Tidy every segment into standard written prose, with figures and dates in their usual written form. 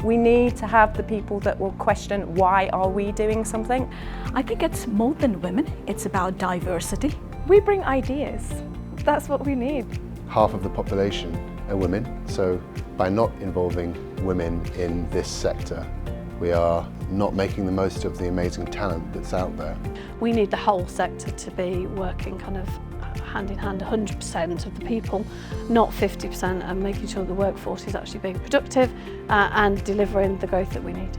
We need to have the people that will question why are we doing something. I think it's more than women, it's about diversity. We bring ideas. That's what we need. Half of the population are women, so by not involving women in this sector, we are not making the most of the amazing talent that's out there. We need the whole sector to be working kind of hand in hand, 100% of the people, not 50%, and making sure the workforce is actually being productive and delivering the growth that we need.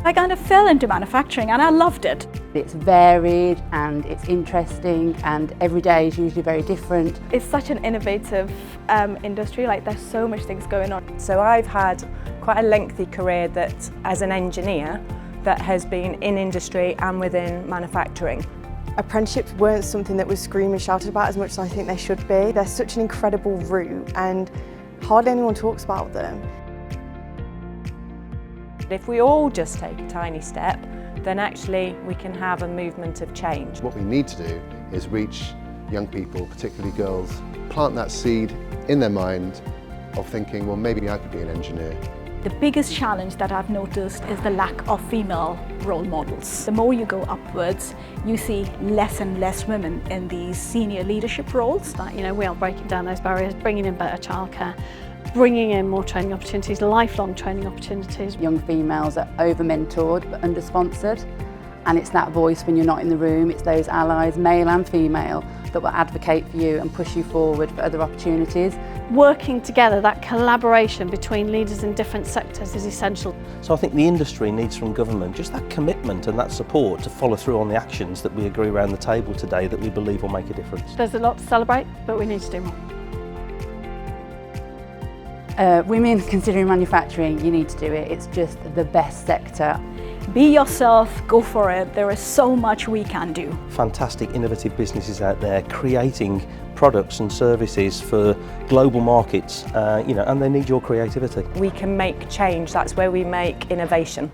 I kind of fell into manufacturing and I loved it. It's varied and it's interesting and every day is usually very different. It's such an innovative industry, like there's so much things going on. So I've had quite a lengthy career that, as an engineer, that has been in industry and within manufacturing. Apprenticeships weren't something that was screamed and shouted about as much as I think they should be. They're such an incredible route and hardly anyone talks about them. If we all just take a tiny step, then actually we can have a movement of change. What we need to do is reach young people, particularly girls, plant that seed in their mind of thinking, well, maybe I could be an engineer. The biggest challenge that I've noticed is the lack of female role models. The more you go upwards, you see less and less women in these senior leadership roles. You know, we are breaking down those barriers, bringing in better childcare, bringing in more training opportunities, lifelong training opportunities. Young females are over-mentored but under-sponsored, and it's that voice when you're not in the room, it's those allies, male and female, that will advocate for you and push you forward for other opportunities. Working together, that collaboration between leaders in different sectors is essential. So I think the industry needs from government just that commitment and that support to follow through on the actions that we agree around the table today that we believe will make a difference. There's a lot to celebrate, but we need to do more. Women considering manufacturing, you need to do it. It's just the best sector. Be yourself, go for it. There is so much we can do. Fantastic innovative businesses out there creating products and services for global markets, and they need your creativity. We can make change, that's where we make innovation.